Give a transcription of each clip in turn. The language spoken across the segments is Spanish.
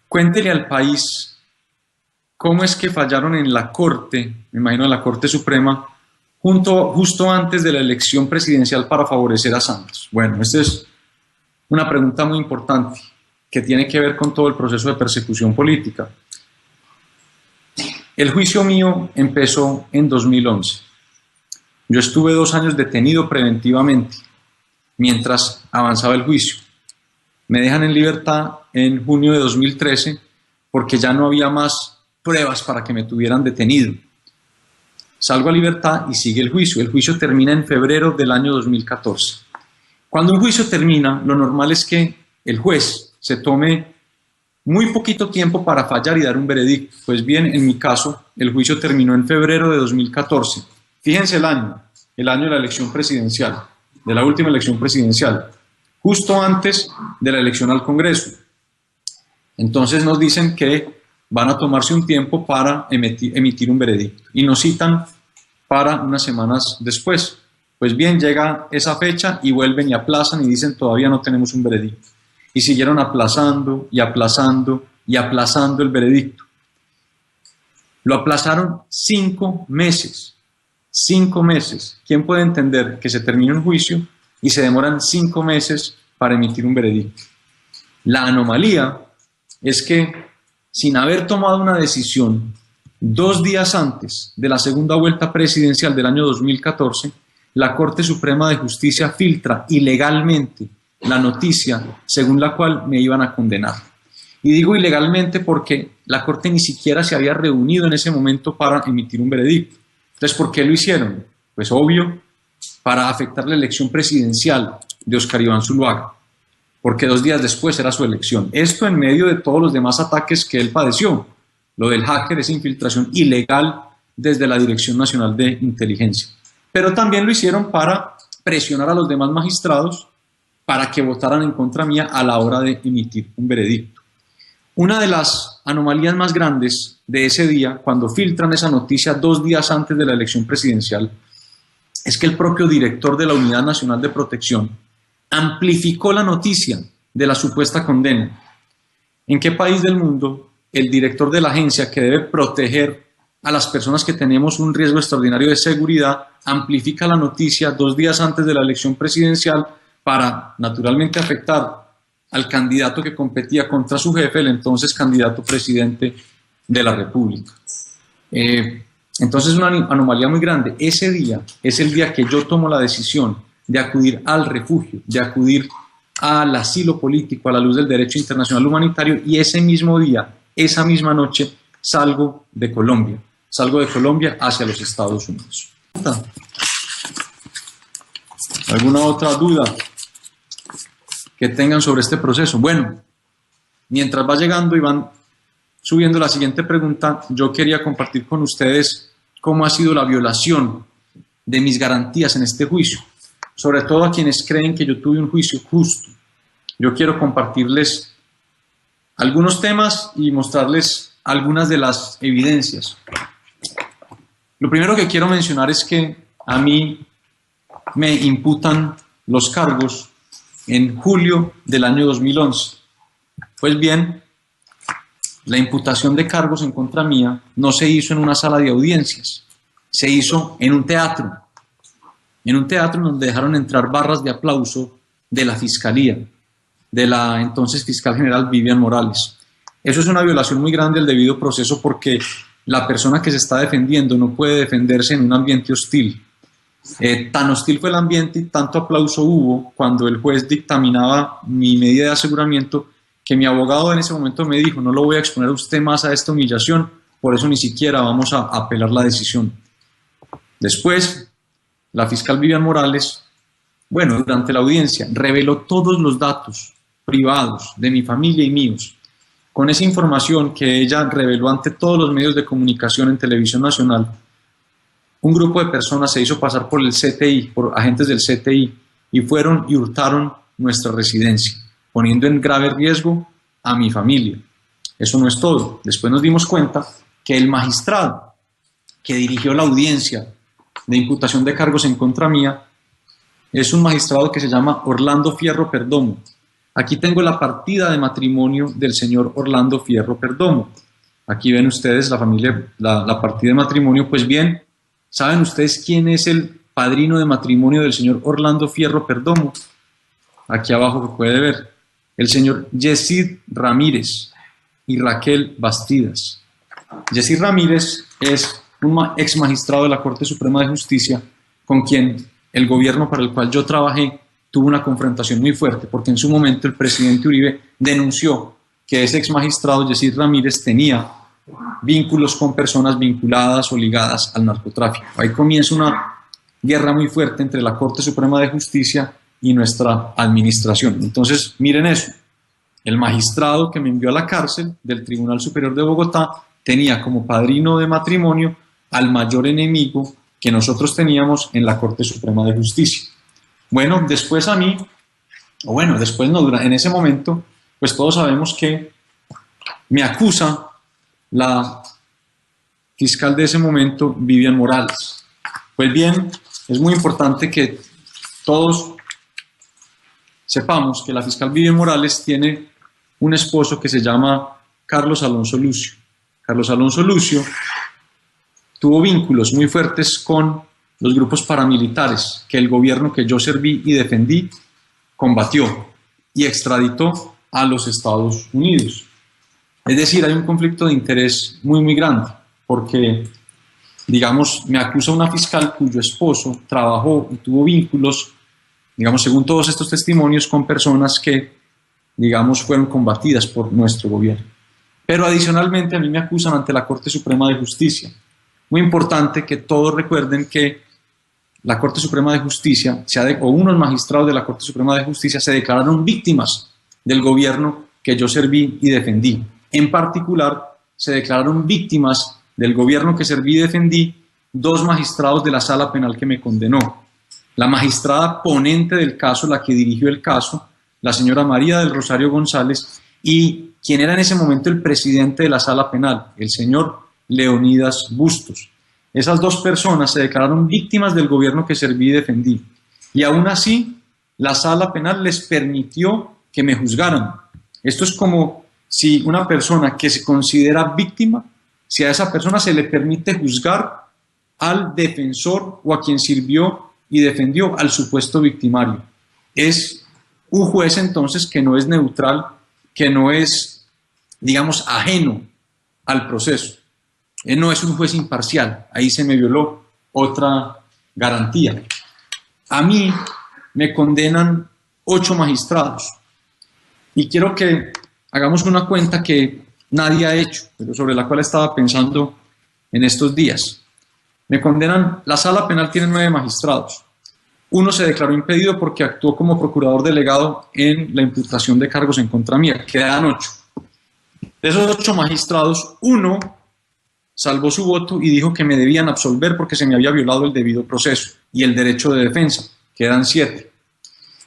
Cuéntele al país cómo es que fallaron en la Corte, me imagino en la Corte Suprema, justo antes de la elección presidencial para favorecer a Santos. Bueno, esta es una pregunta muy importante que tiene que ver con todo el proceso de persecución política. El juicio mío empezó en 2011. Yo estuve 2 años detenido preventivamente mientras avanzaba el juicio. Me dejan en libertad en junio de 2013 porque ya no había más pruebas para que me tuvieran detenido. Salgo a libertad y sigue el juicio. El juicio termina en febrero del año 2014. Cuando un juicio termina, lo normal es que el juez se tome muy poquito tiempo para fallar y dar un veredicto. Pues bien, en mi caso, el juicio terminó en febrero de 2014. Fíjense el año de la elección presidencial, de la última elección presidencial, justo antes de la elección al Congreso. Entonces nos dicen que van a tomarse un tiempo para emitir un veredicto y nos citan para unas semanas después. Pues bien, llega esa fecha y vuelven y aplazan y dicen todavía no tenemos un veredicto. Y siguieron aplazando y aplazando y aplazando el veredicto. Lo aplazaron 5 meses. 5 meses. ¿Quién puede entender que se termina un juicio y se demoran 5 meses para emitir un veredicto? La anomalía es que sin haber tomado una decisión 2 días antes de la segunda vuelta presidencial del año 2014, la Corte Suprema de Justicia filtra ilegalmente la noticia según la cual me iban a condenar. Y digo ilegalmente porque la Corte ni siquiera se había reunido en ese momento para emitir un veredicto. Entonces, ¿por qué lo hicieron? Pues obvio, para afectar la elección presidencial de Óscar Iván Zuluaga, porque 2 días después era su elección. Esto en medio de todos los demás ataques que él padeció. Lo del hacker, esa infiltración ilegal desde la Dirección Nacional de Inteligencia. Pero también lo hicieron para presionar a los demás magistrados para que votaran en contra mía a la hora de emitir un veredicto. Una de las anomalías más grandes de ese día, cuando filtran esa noticia 2 días antes de la elección presidencial, es que el propio director de la Unidad Nacional de Protección amplificó la noticia de la supuesta condena. ¿En qué país del mundo el director de la agencia que debe proteger a las personas que tenemos un riesgo extraordinario de seguridad amplifica la noticia 2 días antes de la elección presidencial para naturalmente afectar al candidato que competía contra su jefe, el entonces candidato presidente de la República? Entonces es una anomalía muy grande. Ese día es el día que yo tomo la decisión de acudir al refugio, de acudir al asilo político a la luz del derecho internacional humanitario, y ese mismo día, esa misma noche, salgo de Colombia hacia los Estados Unidos. ¿Alguna otra duda que tengan sobre este proceso? Bueno, mientras va llegando y van subiendo la siguiente pregunta, yo quería compartir con ustedes cómo ha sido la violación de mis garantías en este juicio, sobre todo a quienes creen que yo tuve un juicio justo. Yo quiero compartirles algunos temas y mostrarles algunas de las evidencias. Lo primero que quiero mencionar es que a mí me imputan los cargos en julio del año 2011. Pues bien, la imputación de cargos en contra mía no se hizo en una sala de audiencias, se hizo en un teatro donde dejaron entrar barras de aplauso de la Fiscalía, de la entonces fiscal general Vivian Morales. Eso es una violación muy grande del debido proceso porque la persona que se está defendiendo no puede defenderse en un ambiente hostil. Tan hostil fue el ambiente y tanto aplauso hubo cuando el juez dictaminaba mi medida de aseguramiento que mi abogado en ese momento me dijo: no lo voy a exponer a usted más a esta humillación, por eso ni siquiera vamos a apelar la decisión. Después, la fiscal Vivian Morales, durante la audiencia, reveló todos los datos privados de mi familia y míos. Con esa información que ella reveló ante todos los medios de comunicación en Televisión Nacional, un grupo de personas se hizo pasar por el CTI, por agentes del CTI, y fueron y hurtaron nuestra residencia, poniendo en grave riesgo a mi familia. Eso no es todo. Después nos dimos cuenta que el magistrado que dirigió la audiencia de imputación de cargos en contra mía es un magistrado que se llama Orlando Fierro Perdomo. Aquí tengo la partida de matrimonio del señor Orlando Fierro Perdomo. Aquí ven ustedes la familia, la partida de matrimonio. Pues bien, ¿saben ustedes quién es el padrino de matrimonio del señor Orlando Fierro Perdomo? Aquí abajo que puede ver, el señor Yesid Ramírez y Raquel Bastidas. Yesid Ramírez es un ex magistrado de la Corte Suprema de Justicia con quien el gobierno para el cual yo trabajé tuvo una confrontación muy fuerte, porque en su momento el presidente Uribe denunció que ese ex magistrado Yesid Ramírez tenía vínculos con personas vinculadas o ligadas al narcotráfico. Ahí comienza una guerra muy fuerte entre la Corte Suprema de Justicia y nuestra administración. Entonces, miren eso. El magistrado que me envió a la cárcel del Tribunal Superior de Bogotá tenía como padrino de matrimonio al mayor enemigo que nosotros teníamos en la Corte Suprema de Justicia. Bueno, después en ese momento, pues todos sabemos que me acusa la fiscal de ese momento, Vivian Morales. Pues bien, es muy importante que todos sepamos que la fiscal Vivian Morales tiene un esposo que se llama Carlos Alonso Lucio. Carlos Alonso Lucio tuvo vínculos muy fuertes con los grupos paramilitares que el gobierno que yo serví y defendí combatió y extraditó a los Estados Unidos. Es decir, hay un conflicto de interés muy grande, porque, digamos, me acusa una fiscal cuyo esposo trabajó y tuvo vínculos, digamos, según todos estos testimonios, con personas que, digamos, fueron combatidas por nuestro gobierno. Pero adicionalmente a mí me acusan ante la Corte Suprema de Justicia. Muy importante que todos recuerden que la Corte Suprema de Justicia, o unos magistrados de la Corte Suprema de Justicia, se declararon víctimas del gobierno que yo serví y defendí. En particular, se declararon víctimas del gobierno que serví y defendí dos magistrados de la Sala Penal que me condenó. La magistrada ponente del caso, la que dirigió el caso, la señora María del Rosario González, y quien era en ese momento el presidente de la Sala Penal, el señor Leonidas Bustos. Esas dos personas se declararon víctimas del gobierno que serví y defendí. Y aún así, la Sala Penal les permitió que me juzgaran. Esto es como si una persona que se considera víctima, si a esa persona se le permite juzgar al defensor o a quien sirvió y defendió al supuesto victimario. Es un juez entonces que no es neutral, que no es, digamos, ajeno al proceso. Él no es un juez imparcial. Ahí se me violó otra garantía. A mí me condenan 8 magistrados. Y quiero que hagamos una cuenta que nadie ha hecho, pero sobre la cual estaba pensando en estos días. Me condenan, la Sala Penal tiene 9 magistrados. Uno se declaró impedido porque actuó como procurador delegado en la imputación de cargos en contra mía. Quedan 8. De esos 8 magistrados, uno salvó su voto y dijo que me debían absolver porque se me había violado el debido proceso y el derecho de defensa. Quedan 7.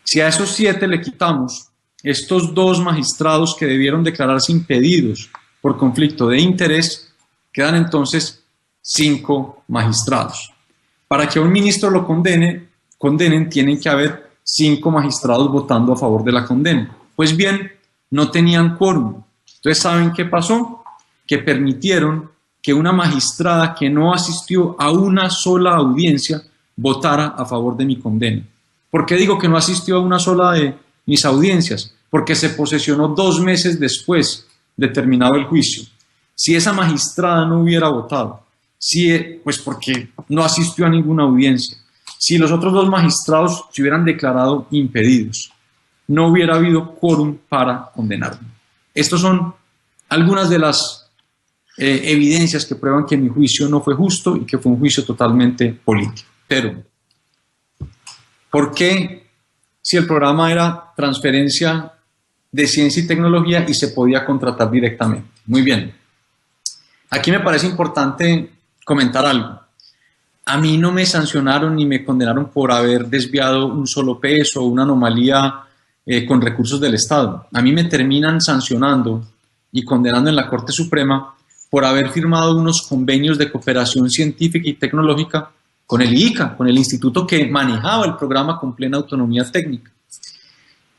Si a esos 7 le quitamos estos 2 magistrados que debieron declararse impedidos por conflicto de interés, quedan entonces 5 magistrados. Para que a un ministro lo condenen, tienen que haber 5 magistrados votando a favor de la condena. Pues bien, no tenían quórum. Entonces, ¿saben qué pasó? Que permitieron que una magistrada que no asistió a una sola audiencia votara a favor de mi condena. ¿Por qué digo que no asistió a una sola de mis audiencias? Porque se posesionó 2 meses después de terminado el juicio. Si esa magistrada no hubiera votado, pues porque no asistió a ninguna audiencia, si los otros 2 magistrados se hubieran declarado impedidos, no hubiera habido quórum para condenarme. Estas son algunas de las evidencias que prueban que mi juicio no fue justo y que fue un juicio totalmente político. Pero, ¿por qué, si el programa era transferencia de ciencia y tecnología y se podía contratar directamente? Muy bien. Aquí me parece importante comentar algo. A mí no me sancionaron ni me condenaron por haber desviado un solo peso o una anomalía con recursos del Estado. A mí me terminan sancionando y condenando en la Corte Suprema por haber firmado unos convenios de cooperación científica y tecnológica con el IICA, con el instituto que manejaba el programa con plena autonomía técnica.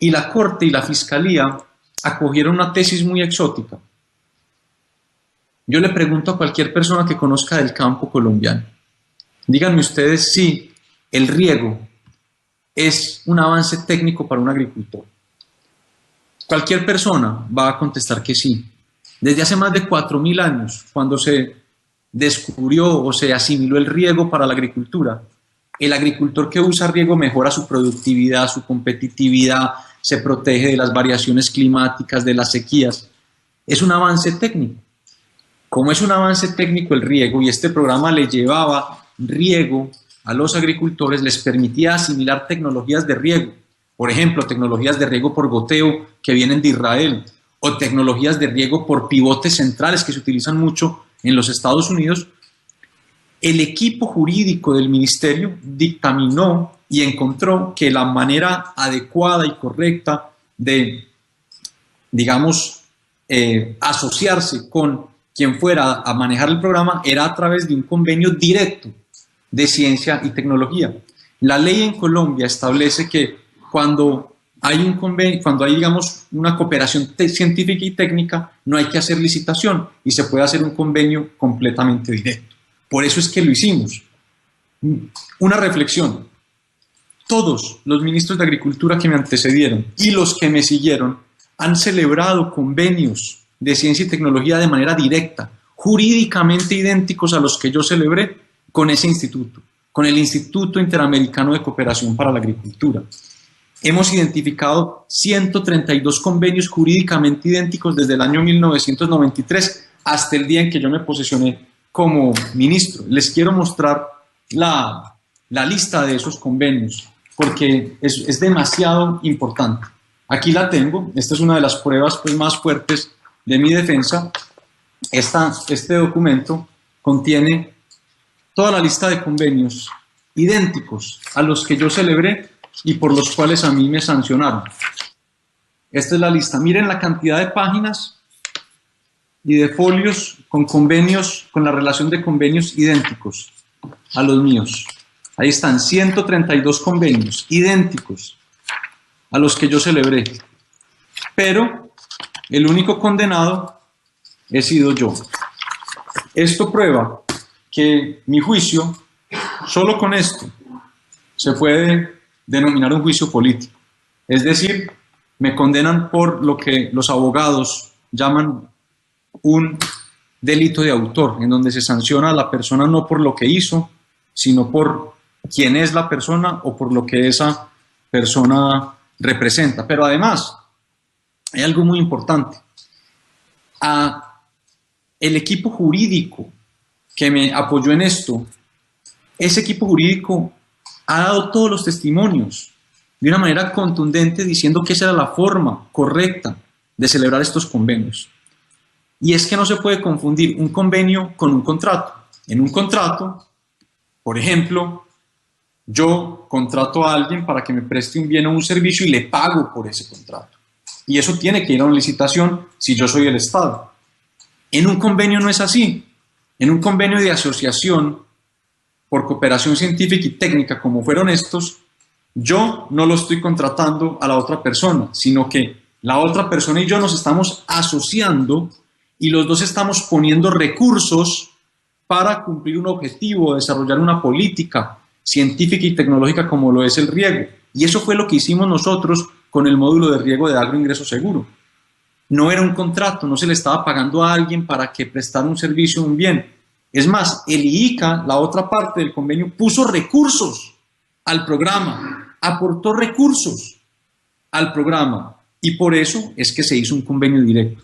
y la Corte y la Fiscalía acogieron una tesis muy exótica. Yo le pregunto a cualquier persona que conozca del campo colombiano, díganme ustedes si el riego es un avance técnico para un agricultor. Cualquier persona va a contestar que sí. Desde hace más de 4000 años, cuando se descubrió o se asimiló el riego para la agricultura, el agricultor que usa riego mejora su productividad, su competitividad, se protege de las variaciones climáticas, de las sequías. Es un avance técnico. Como es un avance técnico el riego y este programa le llevaba riego a los agricultores, les permitía asimilar tecnologías de riego. Por ejemplo, tecnologías de riego por goteo que vienen de Israel o tecnologías de riego por pivotes centrales que se utilizan mucho en los Estados Unidos. El equipo jurídico del ministerio dictaminó y encontró que la manera adecuada y correcta de, digamos, asociarse con quien fuera a manejar el programa era a través de un convenio directo de ciencia y tecnología. La ley en Colombia establece que cuando hay un convenio, cuando hay, digamos, una cooperación científica y técnica, no hay que hacer licitación y se puede hacer un convenio completamente directo. Por eso es que lo hicimos. Una reflexión. Todos los ministros de Agricultura que me antecedieron y los que me siguieron han celebrado convenios de ciencia y tecnología de manera directa, jurídicamente idénticos a los que yo celebré con ese instituto, con el Instituto Interamericano de Cooperación para la Agricultura. Hemos identificado 132 convenios jurídicamente idénticos desde el año 1993 hasta el día en que yo me posesioné como ministro. Les quiero mostrar la lista de esos convenios porque es demasiado importante. Aquí la tengo. Esta es una de las pruebas pues, más fuertes de mi defensa. Este documento contiene toda la lista de convenios idénticos a los que yo celebré y por los cuales a mí me sancionaron. Esta es la lista. Miren la cantidad de páginas y de folios con convenios, con la relación de convenios idénticos a los míos. Ahí están 132 convenios idénticos a los que yo celebré. Pero el único condenado he sido yo. Esto prueba que mi juicio, solo con esto, se puede denominar un juicio político. Es decir, me condenan por lo que los abogados llaman un delito de autor, en donde se sanciona a la persona no por lo que hizo, sino por quién es la persona o por lo que esa persona representa. Pero además, hay algo muy importante. El equipo jurídico que me apoyó en esto, ese equipo jurídico ha dado todos los testimonios de una manera contundente diciendo que esa era la forma correcta de celebrar estos convenios. Y es que no se puede confundir un convenio con un contrato. En un contrato, por ejemplo, yo contrato a alguien para que me preste un bien o un servicio y le pago por ese contrato. Y eso tiene que ir a una licitación si yo soy el Estado. En un convenio no es así. En un convenio de asociación por cooperación científica y técnica, como fueron estos, yo no lo estoy contratando a la otra persona, sino que la otra persona y yo nos estamos asociando y los dos estamos poniendo recursos para cumplir un objetivo, desarrollar una política científica y tecnológica como lo es el riego. Y eso fue lo que hicimos nosotros con el módulo de riego de Agroingreso Seguro. No era un contrato, no se le estaba pagando a alguien para que prestara un servicio o un bien. Es más, el IICA, la otra parte del convenio, puso recursos al programa, aportó recursos al programa y por eso es que se hizo un convenio directo.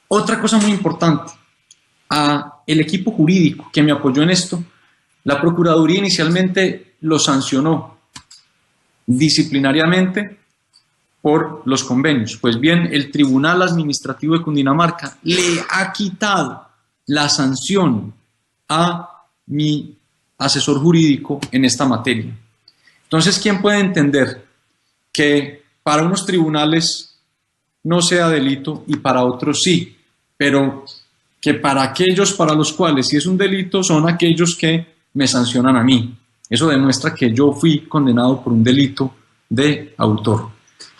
Otra cosa muy importante, el equipo jurídico que me apoyó en esto, la Procuraduría inicialmente lo sancionó disciplinariamente por los convenios. Pues bien, el Tribunal Administrativo de Cundinamarca le ha quitado la sanción a mi asesor jurídico en esta materia. Entonces, ¿quién puede entender que para unos tribunales no sea delito y para otros sí? Pero que para aquellos para los cuales sí es un delito son aquellos que me sancionan a mí. Eso demuestra que yo fui condenado por un delito de autor.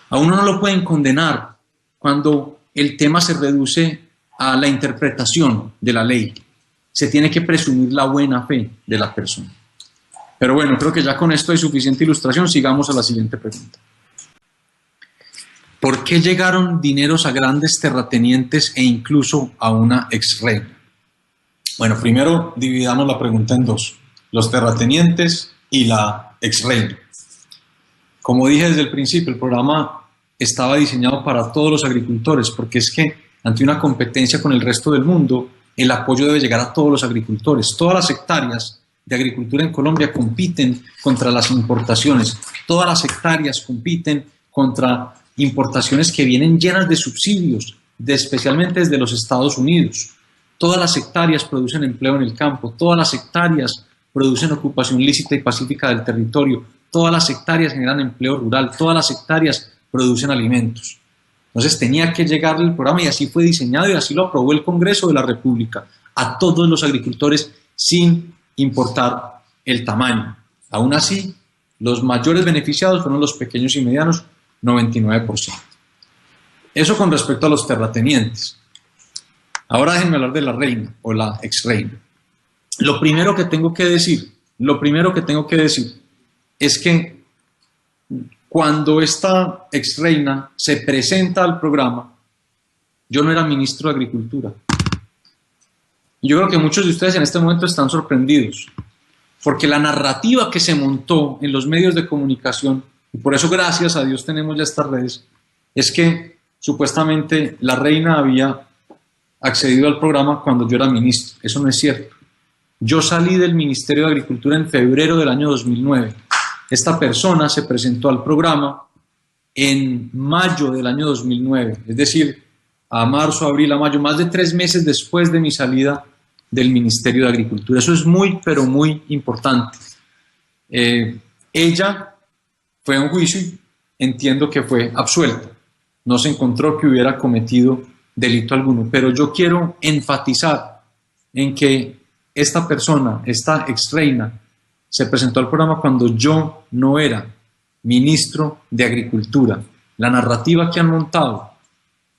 A uno no lo pueden condenar cuando el tema se reduce a la interpretación de la ley. Se tiene que presumir la buena fe de la persona. Pero bueno, creo que ya con esto hay suficiente ilustración. Sigamos a la siguiente pregunta. ¿Por qué llegaron dineros a grandes terratenientes e incluso a una exreina? Bueno, primero dividamos la pregunta en dos: los terratenientes y la exreina. Como dije desde el principio, el programa estaba diseñado para todos los agricultores, porque es que ante una competencia con el resto del mundo, el apoyo debe llegar a todos los agricultores. Todas las hectáreas de agricultura en Colombia compiten contra las importaciones. Todas las hectáreas compiten contra importaciones que vienen llenas de subsidios, especialmente desde los Estados Unidos. Todas las hectáreas producen empleo en el campo, todas las hectáreas producen ocupación lícita y pacífica del territorio, todas las hectáreas generan empleo rural, todas las hectáreas producen alimentos. Entonces tenía que llegar el programa, y así fue diseñado y así lo aprobó el Congreso de la República, a todos los agricultores sin importar el tamaño. Aún así, los mayores beneficiados fueron los pequeños y medianos, 99%. Eso con respecto a los terratenientes. Ahora déjenme hablar de la reina o la exreina. Lo primero que tengo que decir es que cuando esta exreina se presenta al programa, yo no era ministro de Agricultura. Y yo creo que muchos de ustedes en este momento están sorprendidos, porque la narrativa que se montó en los medios de comunicación, y por eso gracias a Dios tenemos ya estas redes, es que supuestamente la reina había accedido al programa cuando yo era ministro. Eso no es cierto. Yo salí del Ministerio de Agricultura en febrero del año 2009. Esta persona se presentó al programa en mayo del año 2009, es decir, a marzo, abril, a mayo, más de 3 meses después de mi salida del Ministerio de Agricultura. Eso es muy, pero muy importante. Ella fue a un juicio y entiendo que fue absuelta. No se encontró que hubiera cometido delito alguno, pero yo quiero enfatizar en que esta persona, esta exreina, se presentó al programa cuando yo no era ministro de Agricultura. La narrativa que han montado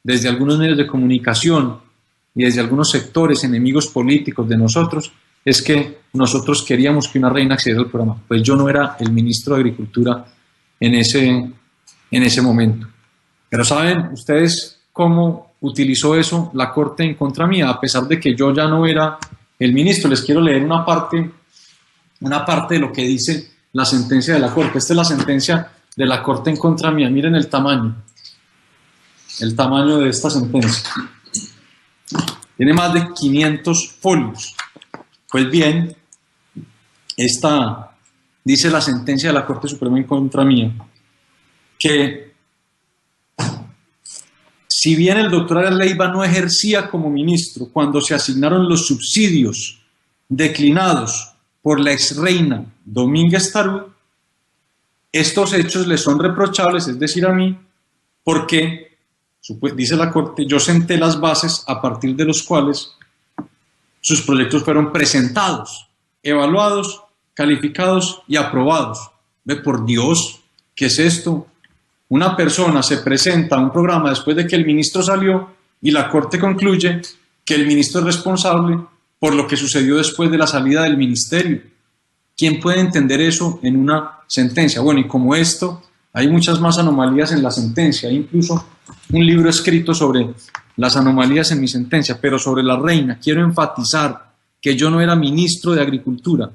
desde algunos medios de comunicación y desde algunos sectores enemigos políticos de nosotros es que nosotros queríamos que una reina accediera al programa. Pues yo no era el ministro de Agricultura en ese momento. Pero ¿saben ustedes cómo utilizó eso la Corte en contra mía? A pesar de que yo ya no era el ministro, les quiero leer una parte de lo que dice la sentencia de la Corte. Esta es la sentencia de la Corte en contra mía. Miren el tamaño de esta sentencia. Tiene más de 500 folios. Pues bien, esta dice la sentencia de la Corte Suprema en contra mía, que si bien el doctor Arias Leiva no ejercía como ministro cuando se asignaron los subsidios declinados por la exreina Domínguez Tarú, estos hechos le son reprochables, es decir, a mí, porque, dice la Corte, yo senté las bases a partir de los cuales sus proyectos fueron presentados, evaluados, calificados y aprobados. Ve, por Dios, ¿qué es esto? Una persona se presenta a un programa después de que el ministro salió y la Corte concluye que el ministro es responsable por lo que sucedió después de la salida del ministerio. ¿Quién puede entender eso en una sentencia? Bueno, y como esto, hay muchas más anomalías en la sentencia. Hay incluso un libro escrito sobre las anomalías en mi sentencia, pero sobre la reina quiero enfatizar que yo no era ministro de Agricultura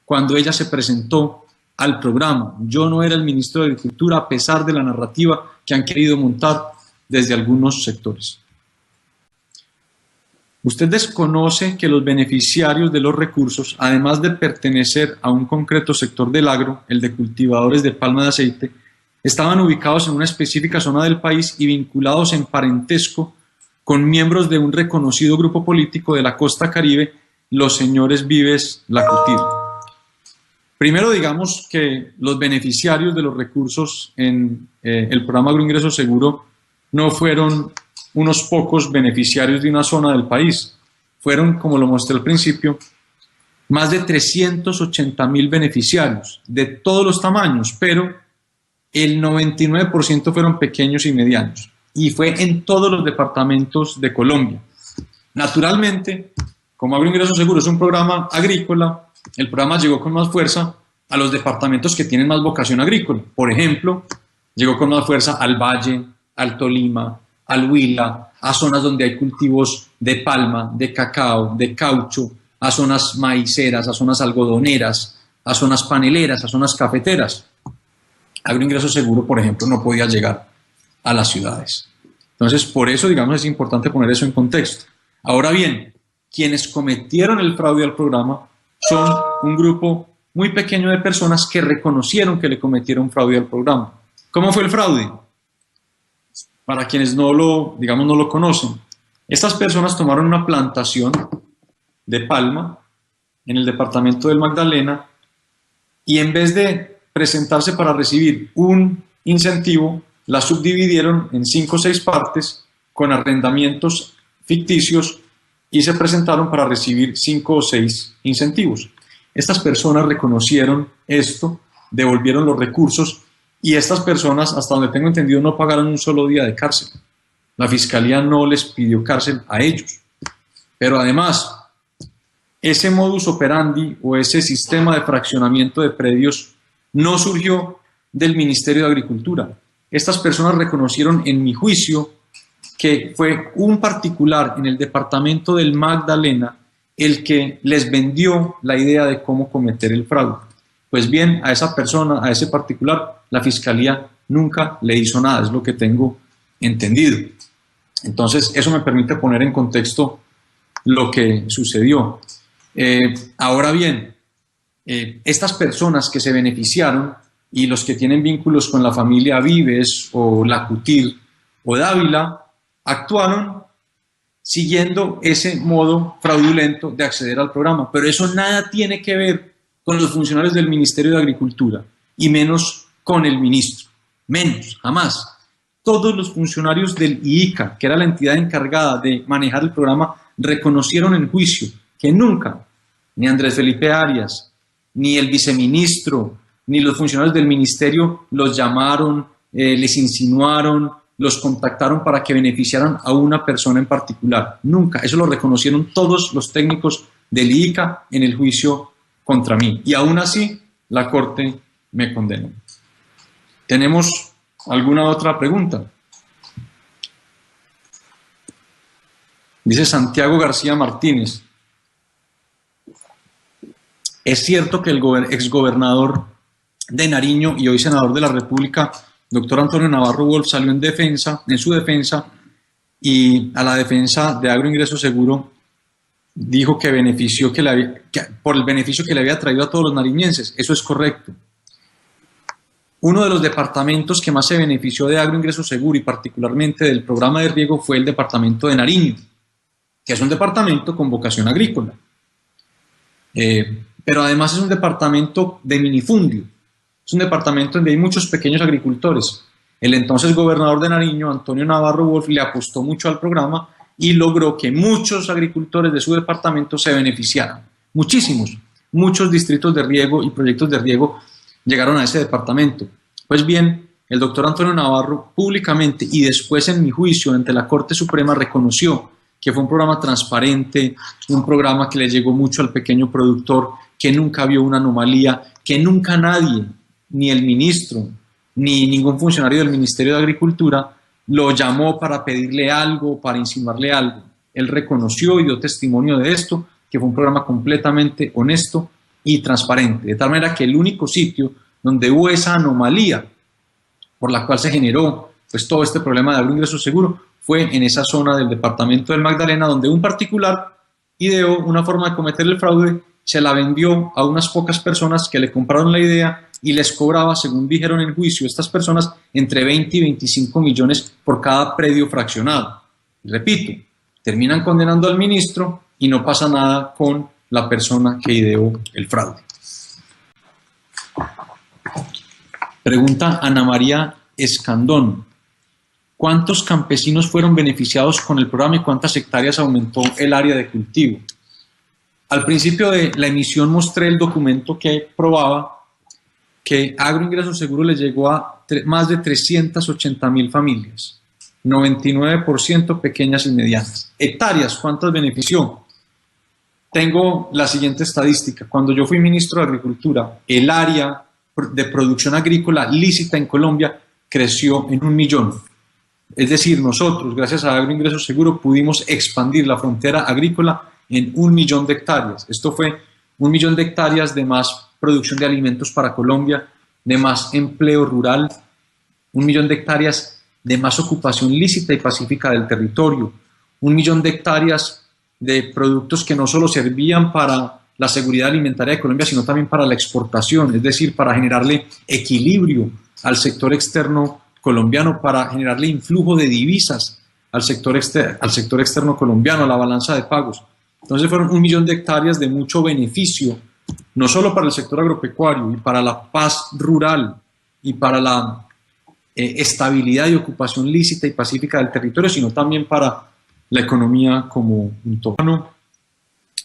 cuando ella se presentó al programa. Yo no era el ministro de Agricultura a pesar de la narrativa que han querido montar desde algunos sectores. Usted desconoce que los beneficiarios de los recursos, además de pertenecer a un concreto sector del agro, el de cultivadores de palma de aceite, estaban ubicados en una específica zona del país y vinculados en parentesco con miembros de un reconocido grupo político de la costa caribe, los señores Vives Lacutir. Primero digamos que los beneficiarios de los recursos en el programa Agroingreso Seguro no fueron unos pocos beneficiarios de una zona del país. Fueron, como lo mostré al principio, más de 380.000 beneficiarios de todos los tamaños, pero el 99% fueron pequeños y medianos, y fue en todos los departamentos de Colombia. Naturalmente, como Agroingreso Seguro es un programa agrícola, el programa llegó con más fuerza a los departamentos que tienen más vocación agrícola. Por ejemplo, llegó con más fuerza al Valle, al Tolima, al Huila, a zonas donde hay cultivos de palma, de cacao, de caucho, a zonas maiceras, a zonas algodoneras, a zonas paneleras, a zonas cafeteras. Agroingreso Seguro, por ejemplo, no podía llegar a las ciudades. Entonces, por eso, digamos, es importante poner eso en contexto. Ahora bien, quienes cometieron el fraude al programa son un grupo muy pequeño de personas que reconocieron que le cometieron fraude al programa. ¿Cómo fue el fraude? Para quienes no lo conocen, estas personas tomaron una plantación de palma en el departamento del Magdalena y en vez de presentarse para recibir un incentivo, la subdividieron en 5 o 6 partes con arrendamientos ficticios y se presentaron para recibir 5 o 6 incentivos. Estas personas reconocieron esto, devolvieron los recursos y estas personas, hasta donde tengo entendido, no pagaron un solo día de cárcel. La Fiscalía no les pidió cárcel a ellos. Pero además, ese modus operandi o ese sistema de fraccionamiento de predios no surgió del Ministerio de Agricultura. Estas personas reconocieron, en mi juicio, que fue un particular en el departamento del Magdalena el que les vendió la idea de cómo cometer el fraude. Pues bien, a esa persona, a ese particular, la Fiscalía nunca le hizo nada, es lo que tengo entendido. Entonces, eso me permite poner en contexto lo que sucedió. Ahora bien, estas personas que se beneficiaron y los que tienen vínculos con la familia Vives o la Cutir o Dávila actuaron siguiendo ese modo fraudulento de acceder al programa, pero eso nada tiene que ver con los funcionarios del Ministerio de Agricultura y menos con el ministro, menos, jamás. Todos los funcionarios del IICA, que era la entidad encargada de manejar el programa, reconocieron en juicio que nunca, ni Andrés Felipe Arias, ni el viceministro, ni los funcionarios del ministerio los llamaron, les insinuaron, los contactaron para que beneficiaran a una persona en particular. Nunca. Eso lo reconocieron todos los técnicos del IICA en el juicio contra mí. Y aún así, la Corte me condenó. ¿Tenemos alguna otra pregunta? Dice Santiago García Martínez. ¿Es cierto que el exgobernador de Nariño y hoy senador de la República, doctor Antonio Navarro Wolf, salió en su defensa y a la defensa de Agroingreso Seguro dijo que por el beneficio que le había traído a todos los nariñenses? Eso es correcto. Uno de los departamentos que más se benefició de Agroingreso Seguro y particularmente del programa de riego fue el departamento de Nariño, que es un departamento con vocación agrícola. Pero además es un departamento de minifundio. Es un departamento donde hay muchos pequeños agricultores. El entonces gobernador de Nariño, Antonio Navarro Wolf, le apostó mucho al programa y logró que muchos agricultores de su departamento se beneficiaran. Muchísimos. Muchos distritos de riego y proyectos de riego llegaron a ese departamento. Pues bien, el doctor Antonio Navarro públicamente y después en mi juicio ante la Corte Suprema reconoció que fue un programa transparente, un programa que le llegó mucho al pequeño productor, que nunca vio una anomalía, que nunca nadie, ni el ministro, ni ningún funcionario del Ministerio de Agricultura, lo llamó para pedirle algo, para insinuarle algo. Él reconoció y dio testimonio de esto, que fue un programa completamente honesto y transparente, de tal manera que el único sitio donde hubo esa anomalía por la cual se generó pues, todo este problema de Agroingreso Seguro fue en esa zona del departamento del Magdalena, donde un particular ideó una forma de cometer el fraude, se la vendió a unas pocas personas que le compraron la idea y les cobraba, según dijeron en juicio estas personas, entre 20 y 25 millones por cada predio fraccionado. Y repito, terminan condenando al ministro y no pasa nada con la persona que ideó el fraude. Pregunta Ana María Escandón. ¿Cuántos campesinos fueron beneficiados con el programa y cuántas hectáreas aumentó el área de cultivo? Al principio de la emisión mostré el documento que probaba que Agroingreso Seguro le llegó a más de 380.000 familias, 99% pequeñas y medianas. Hectáreas, ¿cuántas benefició? Tengo la siguiente estadística. Cuando yo fui ministro de Agricultura, el área de producción agrícola lícita en Colombia creció en 1 millón. Es decir, nosotros, gracias a Agroingreso Seguro, pudimos expandir la frontera agrícola en 1 millón de hectáreas. Esto fue 1 millón de hectáreas de más producción de alimentos para Colombia, de más empleo rural, 1 millón de hectáreas de más ocupación lícita y pacífica del territorio, 1 millón de hectáreas de productos que no solo servían para la seguridad alimentaria de Colombia, sino también para la exportación, es decir, para generarle equilibrio al sector externo colombiano, para generarle influjo de divisas al sector externo colombiano, a la balanza de pagos. Entonces fueron 1 millón de hectáreas de mucho beneficio, no solo para el sector agropecuario y para la paz rural y para la estabilidad y ocupación lícita y pacífica del territorio, sino también para la economía como un todo.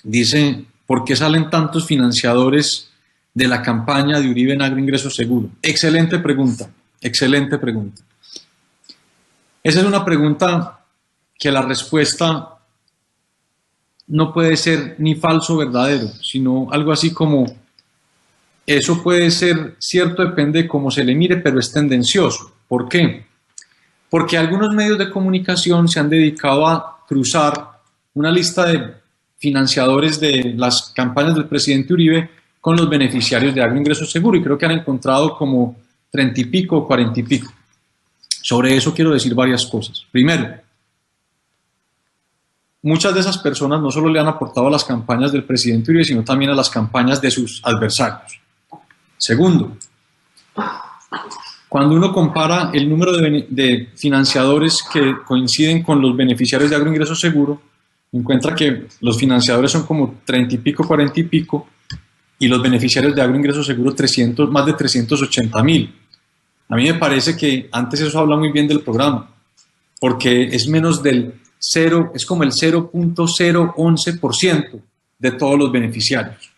Dice, ¿por qué salen tantos financiadores de la campaña de Uribe en Agroingreso Seguro? Excelente pregunta, excelente pregunta. Esa es una pregunta que la respuesta no puede ser ni falso o verdadero, sino algo así como, eso puede ser cierto, depende de cómo se le mire, pero es tendencioso. ¿Por qué? Porque algunos medios de comunicación se han dedicado a cruzar una lista de financiadores de las campañas del presidente Uribe con los beneficiarios de Agroingreso Seguro, y creo que han encontrado como 30 y pico o 40 y pico. Sobre eso quiero decir varias cosas. Primero, muchas de esas personas no solo le han aportado a las campañas del presidente Uribe, sino también a las campañas de sus adversarios. Segundo, cuando uno compara el número de financiadores que coinciden con los beneficiarios de Agroingreso Seguro, encuentra que los financiadores son como 30 y pico, 40 y pico, y los beneficiarios de Agroingreso Seguro más de 380.000. A mí me parece que antes eso habla muy bien del programa, porque es menos del 0, es como el 0.011% de todos los beneficiarios.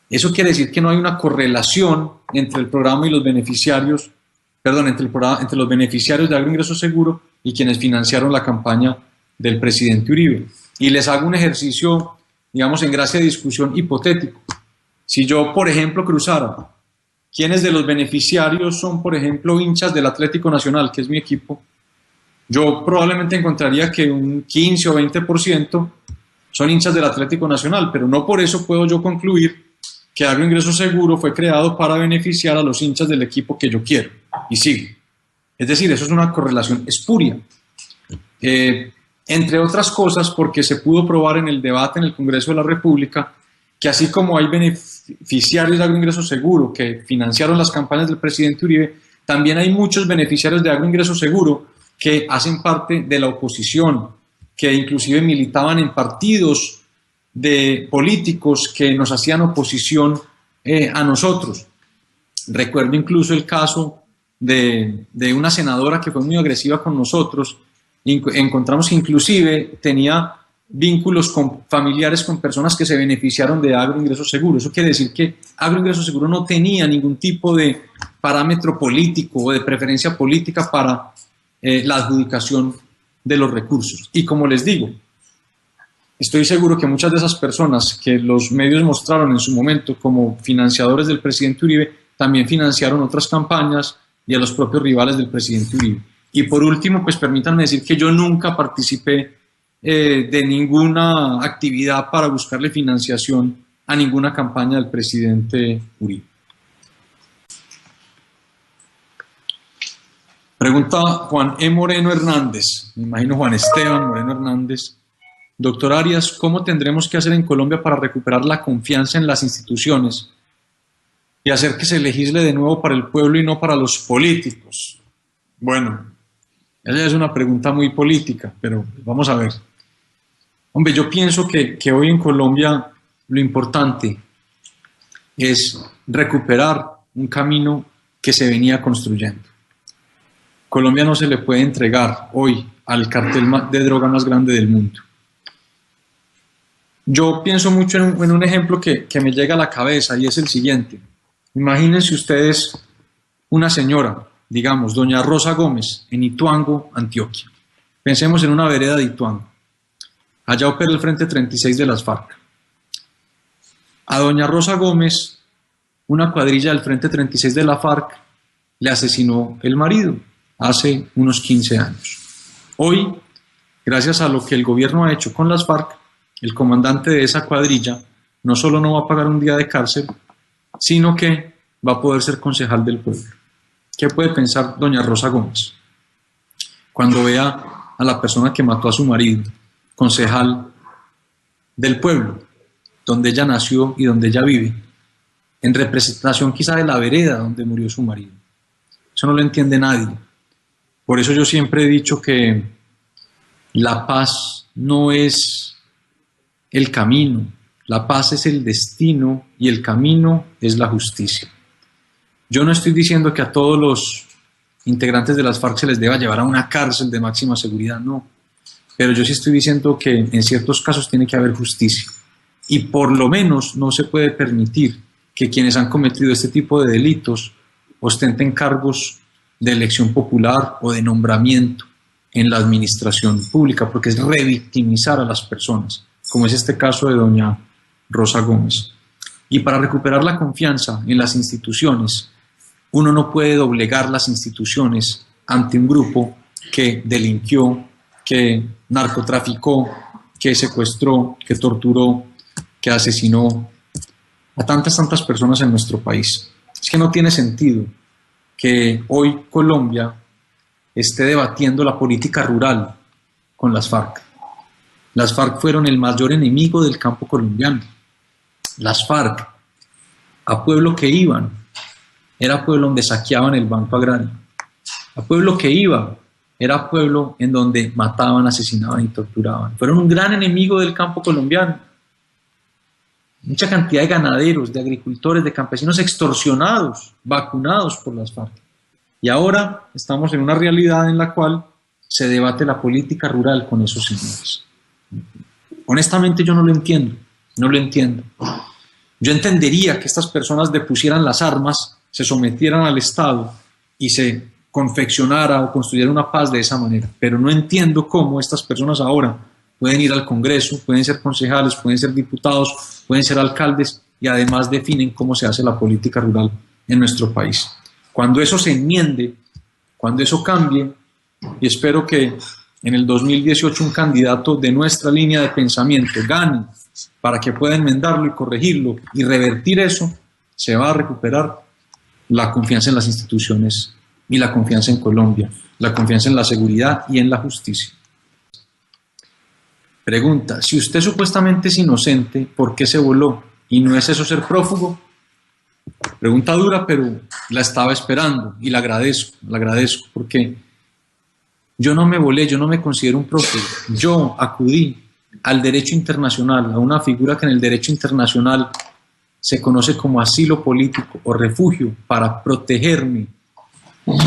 Eso quiere decir que no hay una correlación entre el programa y los beneficiarios, perdón, entre los beneficiarios de Agroingreso Seguro y quienes financiaron la campaña del presidente Uribe. Y les hago un ejercicio, digamos, en gracia de discusión hipotético. Si yo, por ejemplo, cruzara quiénes de los beneficiarios son, por ejemplo, hinchas del Atlético Nacional, que es mi equipo, yo probablemente encontraría que un 15 o 20% son hinchas del Atlético Nacional, pero no por eso puedo yo concluir que Agroingreso Seguro fue creado para beneficiar a los hinchas del equipo que yo quiero, y sigue. Es decir, eso es una correlación espuria. Entre otras cosas, porque se pudo probar en el debate en el Congreso de la República que así como hay beneficiarios de Agroingreso Seguro que financiaron las campañas del presidente Uribe, también hay muchos beneficiarios de Agroingreso Seguro que hacen parte de la oposición, que inclusive militaban en partidos de políticos que nos hacían oposición a nosotros. Recuerdo incluso el caso de una senadora que fue muy agresiva con nosotros. Encontramos que inclusive tenía vínculos familiares con personas que se beneficiaron de Agroingreso Seguro. Eso quiere decir que Agroingreso Seguro no tenía ningún tipo de parámetro político o de preferencia política para la adjudicación de los recursos. Y como les digo, estoy seguro que muchas de esas personas que los medios mostraron en su momento como financiadores del presidente Uribe también financiaron otras campañas y a los propios rivales del presidente Uribe. Y por último, pues permítanme decir que yo nunca participé de ninguna actividad para buscarle financiación a ninguna campaña del presidente Uribe. Pregunta Juan E. Moreno Hernández, me imagino Juan Esteban Moreno Hernández. Doctor Arias, ¿cómo tendremos que hacer en Colombia para recuperar la confianza en las instituciones y hacer que se legisle de nuevo para el pueblo y no para los políticos? Bueno, esa es una pregunta muy política, pero vamos a ver. Hombre, yo pienso que hoy en Colombia lo importante es recuperar un camino que se venía construyendo. Colombia no se le puede entregar hoy al cartel de droga más grande del mundo. Yo pienso mucho en un ejemplo que me llega a la cabeza y es el siguiente. Imagínense ustedes una señora, digamos, doña Rosa Gómez, en Ituango, Antioquia. Pensemos en una vereda de Ituango. Allá opera el Frente 36 de las FARC. A doña Rosa Gómez, una cuadrilla del Frente 36 de la FARC le asesinó el marido hace unos 15 años. Hoy, gracias a lo que el gobierno ha hecho con las FARC, el comandante de esa cuadrilla no solo no va a pagar un día de cárcel, sino que va a poder ser concejal del pueblo. ¿Qué puede pensar doña Rosa Gómez cuando vea a la persona que mató a su marido, concejal del pueblo, donde ella nació y donde ella vive, en representación quizá de la vereda donde murió su marido? Eso no lo entiende nadie. Por eso yo siempre he dicho que la paz no es el camino, la paz es el destino y el camino es la justicia. Yo no estoy diciendo que a todos los integrantes de las FARC se les deba llevar a una cárcel de máxima seguridad, no. Pero yo sí estoy diciendo que en ciertos casos tiene que haber justicia. Y por lo menos no se puede permitir que quienes han cometido este tipo de delitos ostenten cargos de elección popular o de nombramiento en la administración pública, porque es revictimizar a las personas, como es este caso de doña Rosa Gómez. Y para recuperar la confianza en las instituciones, uno no puede doblegar las instituciones ante un grupo que delinquió, que narcotraficó, que secuestró, que torturó, que asesinó a tantas personas en nuestro país. Es que no tiene sentido que hoy Colombia esté debatiendo la política rural con las FARC. Las FARC fueron el mayor enemigo del campo colombiano. Las FARC, a pueblo que iban, era pueblo donde saqueaban el Banco Agrario. A pueblo que iba, era pueblo en donde mataban, asesinaban y torturaban. Fueron un gran enemigo del campo colombiano. Mucha cantidad de ganaderos, de agricultores, de campesinos extorsionados, vacunados por las FARC. Y ahora estamos en una realidad en la cual se debate la política rural con esos señores. Honestamente yo no lo entiendo, no lo entiendo. Yo entendería que estas personas depusieran las armas, se sometieran al Estado y se confeccionara o construyera una paz de esa manera, pero no entiendo cómo estas personas ahora pueden ir al Congreso, pueden ser concejales, pueden ser diputados, pueden ser alcaldes y además definen cómo se hace la política rural en nuestro país. Cuando eso se enmiende, cuando eso cambie, y espero que en el 2018 un candidato de nuestra línea de pensamiento gane para que pueda enmendarlo y corregirlo y revertir eso, se va a recuperar la confianza en las instituciones y la confianza en Colombia, la confianza en la seguridad y en la justicia. Pregunta, si usted supuestamente es inocente, ¿por qué se voló? ¿Y no es eso ser prófugo? Pregunta dura, pero la estaba esperando y la agradezco porque yo no me volé, yo no me considero un prófugo. Yo acudí al derecho internacional, a una figura que en el derecho internacional se conoce como asilo político o refugio, para protegerme,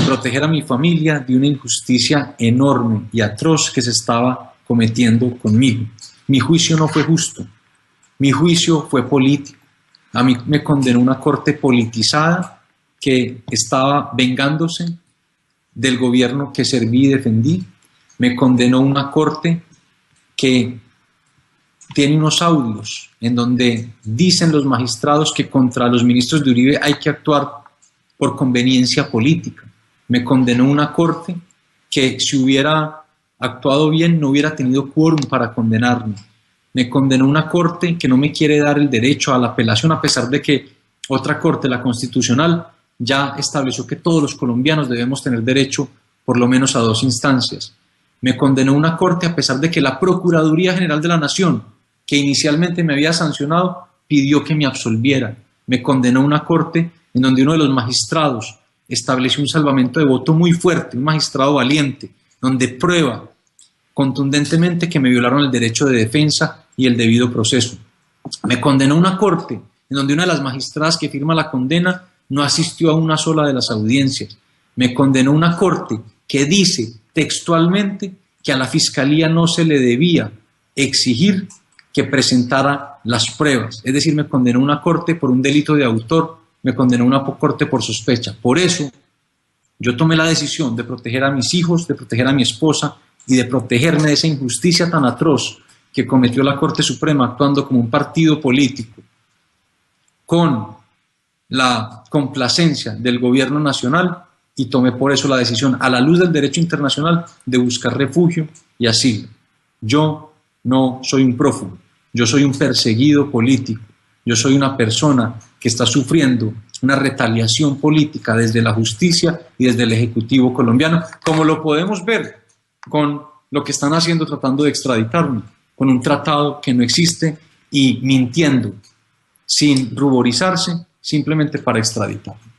proteger a mi familia de una injusticia enorme y atroz que se estaba cometiendo conmigo. Mi juicio no fue justo, mi juicio fue político. A mí me condenó una corte politizada que estaba vengándose del gobierno que serví y defendí. Me condenó una corte que tiene unos audios en donde dicen los magistrados que contra los ministros de Uribe hay que actuar por conveniencia política. Me condenó una corte que si hubiera actuado bien no hubiera tenido quórum para condenarme. Me condenó una corte que no me quiere dar el derecho a la apelación, a pesar de que otra corte, la constitucional, ya estableció que todos los colombianos debemos tener derecho por lo menos a 2 instancias. Me condenó una corte a pesar de que la Procuraduría General de la Nación, que inicialmente me había sancionado, pidió que me absolviera. Me condenó una corte en donde uno de los magistrados estableció un salvamento de voto muy fuerte, un magistrado valiente, donde prueba contundentemente que me violaron el derecho de defensa y el debido proceso. Me condenó una corte en donde una de las magistradas que firma la condena no asistió a una sola de las audiencias. Me condenó una corte que dice textualmente que a la Fiscalía no se le debía exigir que presentara las pruebas. Es decir, me condenó una corte por un delito de autor, me condenó una corte por sospecha. Por eso yo tomé la decisión de proteger a mis hijos, de proteger a mi esposa y de protegerme de esa injusticia tan atroz que cometió la Corte Suprema actuando como un partido político con la complacencia del gobierno nacional, y tomé por eso la decisión, a la luz del derecho internacional, de buscar refugio y asilo. Yo no soy un prófugo, yo soy un perseguido político, yo soy una persona que está sufriendo una retaliación política desde la justicia y desde el Ejecutivo colombiano, como lo podemos ver con lo que están haciendo tratando de extraditarme, con un tratado que no existe y mintiendo sin ruborizarse simplemente para extraditarme.